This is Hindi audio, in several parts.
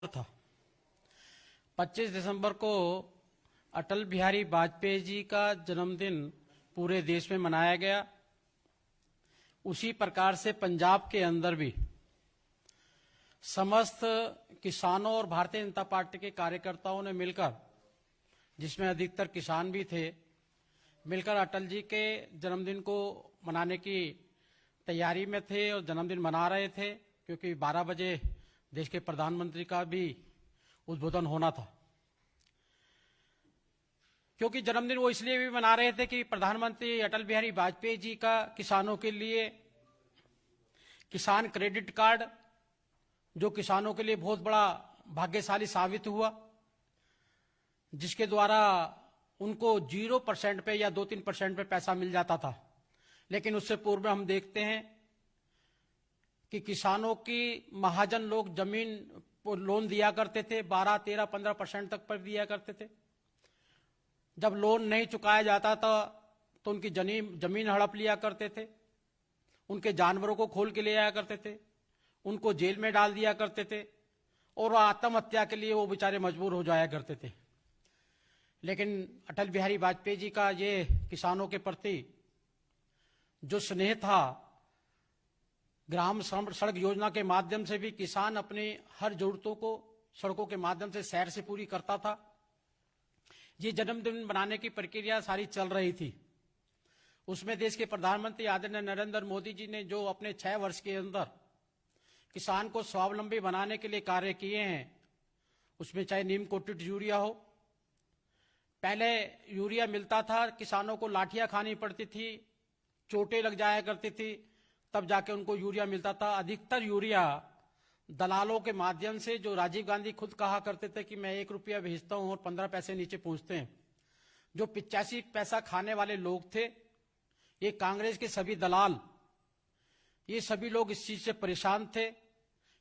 था 25 दिसंबर को अटल बिहारी वाजपेयी जी का जन्मदिन पूरे देश में मनाया गया। उसी प्रकार से पंजाब के अंदर भी समस्त किसानों और भारतीय जनता पार्टी के कार्यकर्ताओं ने मिलकर, जिसमें अधिकतर किसान भी थे, मिलकर अटल जी के जन्मदिन को मनाने की तैयारी में थे और जन्मदिन मना रहे थे, क्योंकि 12 बजे देश के प्रधानमंत्री का भी उद्बोधन होना था। क्योंकि जन्मदिन वो इसलिए भी मना रहे थे कि प्रधानमंत्री अटल बिहारी वाजपेयी जी का किसानों के लिए किसान क्रेडिट कार्ड, जो किसानों के लिए बहुत बड़ा भाग्यशाली साबित हुआ, जिसके द्वारा उनको 0% पे या 2-3% पे पैसा मिल जाता था। लेकिन उससे पूर्व हम देखते हैं कि किसानों की महाजन लोग जमीन लोन दिया करते थे, 12, 13, 15% तक पर दिया करते थे। जब लोन नहीं चुकाया जाता था तो उनकी जमीन हड़प लिया करते थे, उनके जानवरों को खोल के ले आया करते थे, उनको जेल में डाल दिया करते थे और आत्महत्या के लिए वो बेचारे मजबूर हो जाया करते थे। लेकिन अटल बिहारी वाजपेयी जी का ये किसानों के प्रति जो स्नेह था, ग्राम सड़क योजना के माध्यम से भी किसान अपनी हर जरूरतों को सड़कों के माध्यम से शहर से पूरी करता था। ये जन्मदिन बनाने की प्रक्रिया सारी चल रही थी। उसमें देश के प्रधानमंत्री आदरणीय नरेंद्र मोदी जी ने जो अपने 6 वर्ष के अंदर किसान को स्वावलंबी बनाने के लिए कार्य किए हैं, उसमें चाहे नीम कोटेड यूरिया हो, पहले यूरिया मिलता था, किसानों को लाठियां खानी पड़ती थी, चोटें लग जाया करती थी, तब जाके उनको यूरिया मिलता था। अधिकतर यूरिया दलालों के माध्यम से, जो राजीव गांधी खुद कहा करते थे कि मैं 1 रुपया भेजता हूं और 15 पैसे नीचे पहुंचते हैं, जो 85 पैसा खाने वाले लोग थे, ये कांग्रेस के सभी दलाल, ये सभी लोग इस चीज से परेशान थे।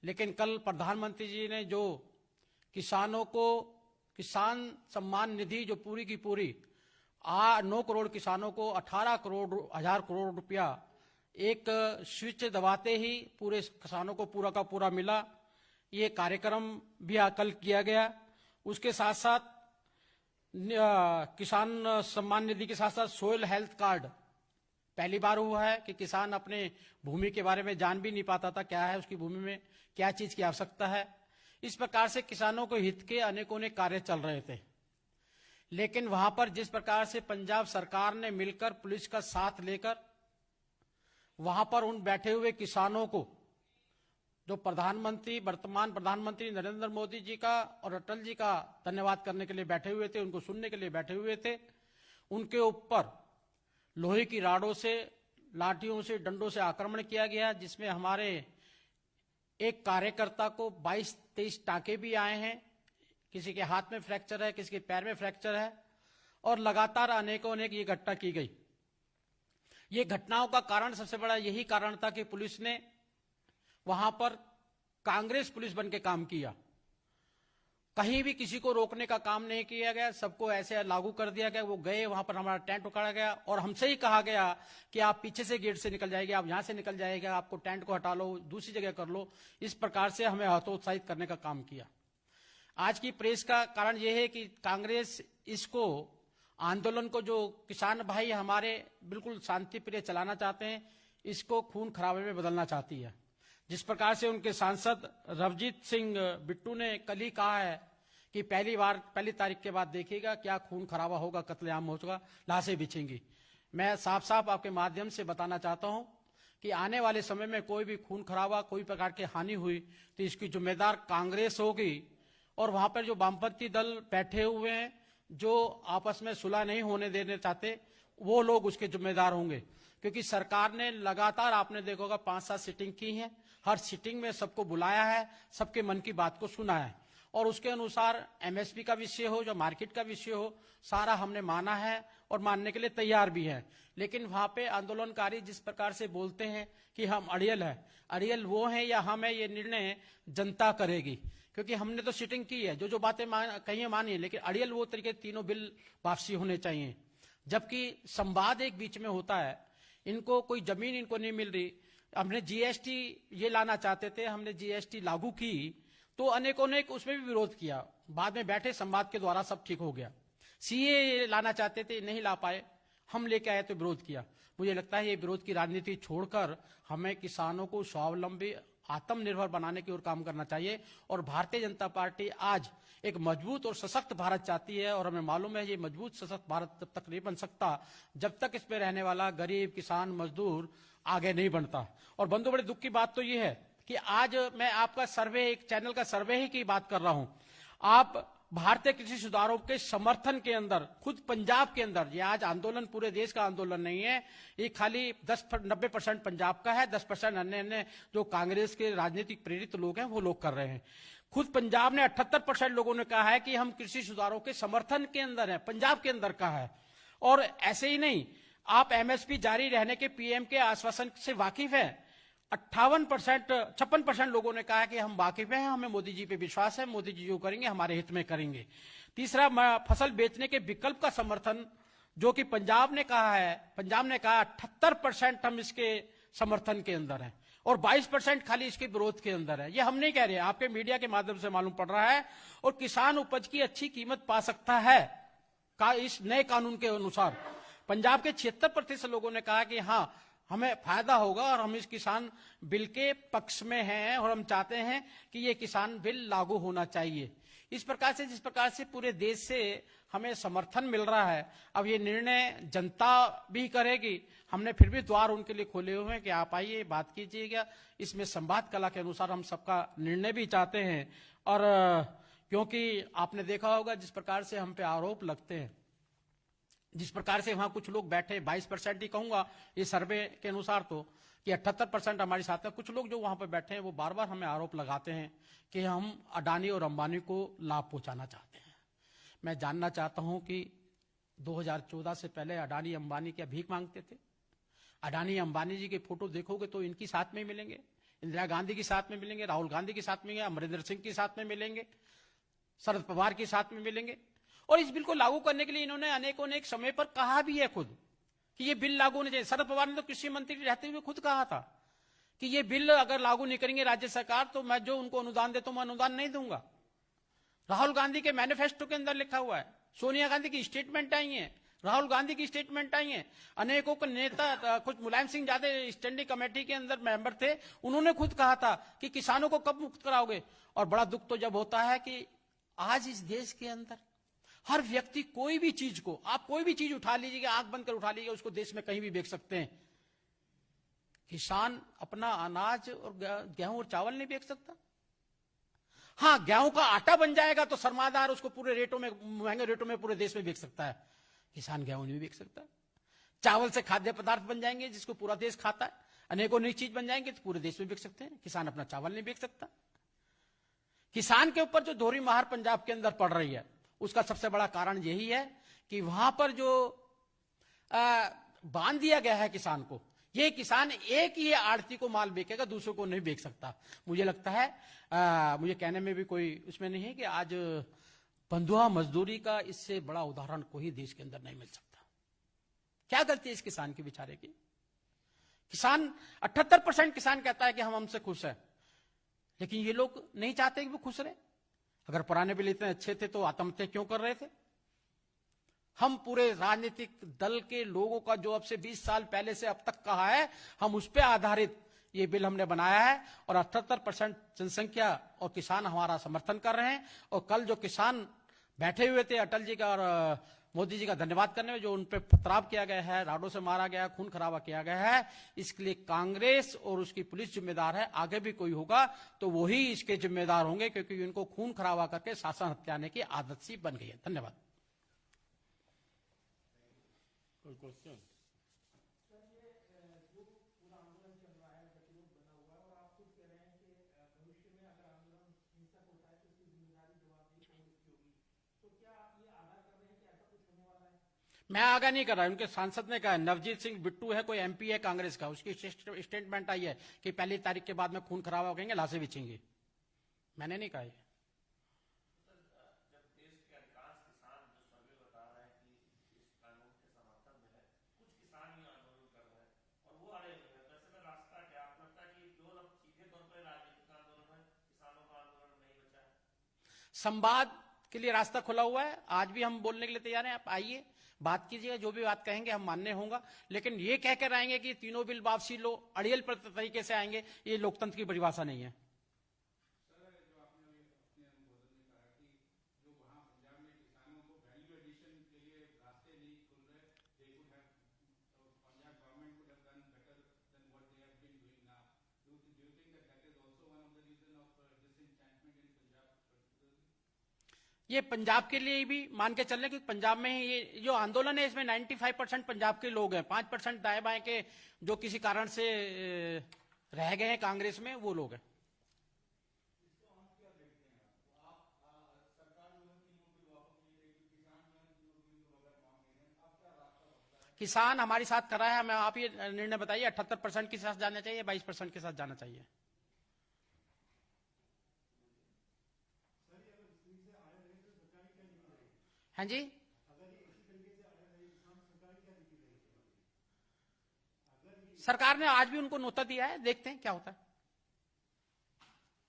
लेकिन कल प्रधानमंत्री जी ने जो किसानों को किसान सम्मान निधि, जो पूरी की पूरी 9 करोड़ किसानों को 18 करोड़ रुपया एक स्विच दबाते ही पूरे किसानों को पूरा का पूरा मिला। ये कार्यक्रम भी कल किया गया। उसके साथ साथ किसान सम्मान निधि के साथ साथ सोयल हेल्थ कार्ड पहली बार हुआ है कि किसान अपने भूमि के बारे में जान भी नहीं पाता था, क्या है उसकी भूमि में क्या चीज की आवश्यकता है। इस प्रकार से किसानों को हित के अनेकों कार्य चल रहे थे। लेकिन वहां पर जिस प्रकार से पंजाब सरकार ने मिलकर पुलिस का साथ लेकर वहां पर उन बैठे हुए किसानों को, जो वर्तमान प्रधानमंत्री नरेंद्र मोदी जी का और अटल जी का धन्यवाद करने के लिए बैठे हुए थे, उनको सुनने के लिए बैठे हुए थे, उनके ऊपर लोहे की राडों से, लाठियों से, डंडों से आक्रमण किया गया, जिसमें हमारे एक कार्यकर्ता को 22-23 टाके भी आए हैं। किसी के हाथ में फ्रैक्चर है, किसी के पैर में फ्रैक्चर है और लगातार अनेकों ये घटना की गई। ये घटनाओं का कारण, सबसे बड़ा यही कारण था कि पुलिस ने वहां पर कांग्रेस पुलिस बन के काम किया। कहीं भी किसी को रोकने का काम नहीं किया गया, सबको ऐसे लागू कर दिया गया। वो गए, वहां पर हमारा टेंट उखाड़ा गया और हमसे ही कहा गया कि आप पीछे से गेट से निकल जाएंगे, आप यहां से निकल जाएगा, आपको टेंट को हटा लो, दूसरी जगह कर लो। इस प्रकार से हमें हतोत्साहित करने का काम किया। आज की प्रेस का कारण यह है कि कांग्रेस इसको आंदोलन को, जो किसान भाई हमारे बिल्कुल शांति प्रिय चलाना चाहते हैं, इसको खून खराबे में बदलना चाहती है। जिस प्रकार से उनके सांसद रवजीत सिंह बिट्टू ने कल ही कहा है कि पहली तारीख के बाद देखिएगा क्या खून खराबा होगा, कत्लेआम होगा, लाशें बिछेंगी। मैं साफ साफ आपके माध्यम से बताना चाहता हूं कि आने वाले समय में कोई भी खून खराबा, कोई प्रकार की हानि हुई तो इसकी जिम्मेदार कांग्रेस होगी। और वहां पर जो वामपंथी दल बैठे हुए हैं, जो आपस में सुलह नहीं होने देने चाहते, वो लोग उसके जिम्मेदार होंगे। क्योंकि सरकार ने लगातार, आपने देखा होगा, 5-7 सीटिंग की है। हर सीटिंग में सबको बुलाया है, सबके मन की बात को सुना है और उसके अनुसार एमएसपी का विषय हो, जो मार्केट का विषय हो, सारा हमने माना है और मानने के लिए तैयार भी है। लेकिन वहां पे आंदोलनकारी जिस प्रकार से बोलते हैं कि हम अड़ियल है, अड़ियल वो है या हम है, ये निर्णय जनता करेगी। क्योंकि हमने तो सीटिंग की है, जो बातें कही मानी, लेकिन अड़ियल वो तरीके तीनों बिल वापसी होने चाहिए। जबकि संवाद एक बीच में होता है, इनको कोई जमीन इनको नहीं मिल रही। हमने जीएसटी ये लाना चाहते थे, हमने जीएसटी लागू की तो अनेकों ने उसमें भी विरोध किया। बाद में बैठे संवाद के द्वारा सब ठीक हो गया। सीए लाना चाहते थे, नहीं ला पाए, हम लेके आए तो विरोध किया। मुझे लगता है ये विरोध की राजनीति छोड़कर हमें किसानों को स्वावलंबी आत्मनिर्भर बनाने की ओर काम करना चाहिए। और भारतीय जनता पार्टी आज एक मजबूत और सशक्त भारत चाहती है, और हमें मालूम है ये मजबूत सशक्त भारत तब तक नहीं बन सकता जब तक इसमें रहने वाला गरीब, किसान, मजदूर आगे नहीं बनता। और बंधु, बड़े दुख की बात तो ये है कि आज मैं आपका सर्वे, एक चैनल का सर्वे ही की बात कर रहा हूं। आप भारतीय कृषि सुधारों के समर्थन के अंदर, खुद पंजाब के अंदर, ये आज आंदोलन पूरे देश का आंदोलन नहीं है, ये खाली 90% पंजाब का है, 10% अन्य जो कांग्रेस के राजनीतिक प्रेरित लोग हैं वो लोग कर रहे हैं। खुद पंजाब ने 78% लोगों ने कहा है कि हम कृषि सुधारों के समर्थन के अंदर हैं, पंजाब के अंदर कहा है। और ऐसे ही नहीं, आप एमएसपी जारी रहने के पीएम के आश्वासन से वाकिफ है। 56% लोगों ने कहा कि हम वाकिफ हैं, हमें मोदी जी पे विश्वास है, मोदी जी जो करेंगे हमारे हित में करेंगे। तीसरा, फसल बेचने के विकल्प का समर्थन, जो कि पंजाब ने कहा है, पंजाब ने कहा 78% हम इसके समर्थन के अंदर हैं, और 22% खाली इसके विरोध के अंदर है। ये हम नहीं कह रहे, आपके मीडिया के माध्यम से मालूम पड़ रहा है। और किसान उपज की अच्छी कीमत पा सकता है इस नए कानून के अनुसार। पंजाब के 76% लोगों ने कहा कि हाँ, हमें फायदा होगा, और हम इस किसान बिल के पक्ष में हैं, और हम चाहते हैं कि ये किसान बिल लागू होना चाहिए। इस प्रकार से, जिस प्रकार से पूरे देश से हमें समर्थन मिल रहा है, अब ये निर्णय जनता भी करेगी। हमने फिर भी द्वार उनके लिए खोले हुए हैं कि आप आइए, बात कीजिएगा। इसमें संवाद कला के अनुसार हम सबका निर्णय भी चाहते हैं। और क्योंकि आपने देखा होगा जिस प्रकार से हम पे आरोप लगते हैं, जिस प्रकार से वहां कुछ लोग बैठे, 22% ही कहूंगा ये सर्वे के अनुसार, तो कि 78% हमारे साथ है। कुछ लोग जो वहां पर बैठे हैं वो बार बार हमें आरोप लगाते हैं कि हम अडानी और अंबानी को लाभ पहुंचाना चाहते हैं। मैं जानना चाहता हूं कि 2014 से पहले अडानी अंबानी क्या भीख मांगते थे? अडानी अंबानी जी के फोटो देखोगे तो इनकी साथ में मिलेंगे, इंदिरा गांधी के साथ में मिलेंगे, राहुल गांधी के साथ में मिलेंगे, अमरिंदर सिंह के साथ में मिलेंगे, शरद पवार के साथ में मिलेंगे। और इस बिल को लागू करने के लिए इन्होंने अनेकों ने एक समय पर कहा भी है खुद कि ये बिल लागू नहीं चाहिए। शरद पवार ने तो कृषि मंत्री रहते हुए खुद कहा था कि ये बिल अगर लागू नहीं करेंगे राज्य सरकार तो मैं जो उनको अनुदान देता हूं मैं अनुदान नहीं दूंगा। राहुल गांधी के मैनिफेस्टो के अंदर लिखा हुआ है, सोनिया गांधी की स्टेटमेंट आई है, राहुल गांधी की स्टेटमेंट आई है, अनेकों के नेता, कुछ मुलायम सिंह यादव स्टैंडिंग कमेटी के अंदर मेंबर थे, उन्होंने खुद कहा था कि किसानों को कब मुक्त कराओगे। और बड़ा दुख तो जब होता है कि आज इस देश के अंदर हर व्यक्ति कोई भी चीज को, आप कोई भी चीज उठा लीजिएगा, आंख बंद कर उठा लीजिएगा, उसको देश में कहीं भी बेच सकते हैं। किसान अपना अनाज और गेहूं और चावल नहीं बेच सकता। हाँ, गेहूं का आटा बन जाएगा तो सरमादार उसको पूरे रेटों में, महंगे रेटों में पूरे देश में बेच सकता है। किसान गेहूं नहीं बेच सकता। चावल से खाद्य पदार्थ बन जाएंगे जिसको पूरा देश खाता है, अनेकों नई चीज बन जाएंगे तो पूरे देश में बेच सकते हैं। किसान अपना चावल नहीं बेच सकता। किसान के ऊपर जो दोहरी महार पंजाब के अंदर पड़ रही है, उसका सबसे बड़ा कारण यही है कि वहां पर जो बांध दिया गया है किसान को, ये किसान एक ही आड़ती को माल बेचेगा, दूसरों को नहीं बेच सकता। मुझे लगता है, मुझे कहने में भी कोई उसमें नहीं है कि आज बंधुआ मजदूरी का इससे बड़ा उदाहरण कोई देश के अंदर नहीं मिल सकता। क्या गलती है इस किसान के बेचारे की? किसान 78% किसान कहता है कि हम हमसे खुश है, लेकिन ये लोग नहीं चाहते कि वो खुश रहे। अगर पुराने बिल इतने अच्छे थे तो आत्महत्या क्यों कर रहे थे? हम पूरे राजनीतिक दल के लोगों का जो अब से 20 साल पहले से अब तक कहा है, हम उस पर आधारित ये बिल हमने बनाया है, और 78% जनसंख्या और किसान हमारा समर्थन कर रहे हैं। और कल जो किसान बैठे हुए थे अटल जी का और मोदी जी का धन्यवाद करने में, जो उन पर पथराव किया गया है, राडों से मारा गया, खून खराबा किया गया है, इसके लिए कांग्रेस और उसकी पुलिस जिम्मेदार है। आगे भी कोई होगा तो वही इसके जिम्मेदार होंगे, क्योंकि उनको खून खराबा करके शासन हत्याने की आदत सी बन गई है। धन्यवाद। कोई क्वेश्चन? मैं आगाह नहीं कर रहा, उनके सांसद ने कहा, नवजीत सिंह बिट्टू है, कोई एमपी है कांग्रेस का, उसकी स्टेटमेंट आई है कि पहली तारीख के बाद में खून खराबा हो गएंगे, लाशें बिछेंगी। मैंने नहीं कहा। संवाद के लिए रास्ता खुला हुआ है। आज भी हम बोलने के लिए तैयार हैं, आप आइए, बात कीजिएगा, जो भी बात कहेंगे हम मानने होगा। लेकिन ये कह कर आएंगे कि तीनों बिल वापसी लो, अड़ियल तरीके से आएंगे, ये लोकतंत्र की परिभाषा नहीं है। ये पंजाब के लिए भी मान के चल रहे, क्योंकि पंजाब में ही ये जो आंदोलन है इसमें 95% पंजाब के लोग हैं, 5% दाएं बाएं के जो किसी कारण से रह गए हैं कांग्रेस में, वो लोग हैं। किसान हमारे साथ कर रहा है, हमें आप ये निर्णय बताइए, 78% के साथ जाना चाहिए, 22% के साथ जाना चाहिए? हाँ जी, सरकार ने आज भी उनको न्योता दिया है, देखते हैं क्या होता है।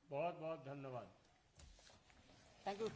बहुत बहुत धन्यवाद। Thank you.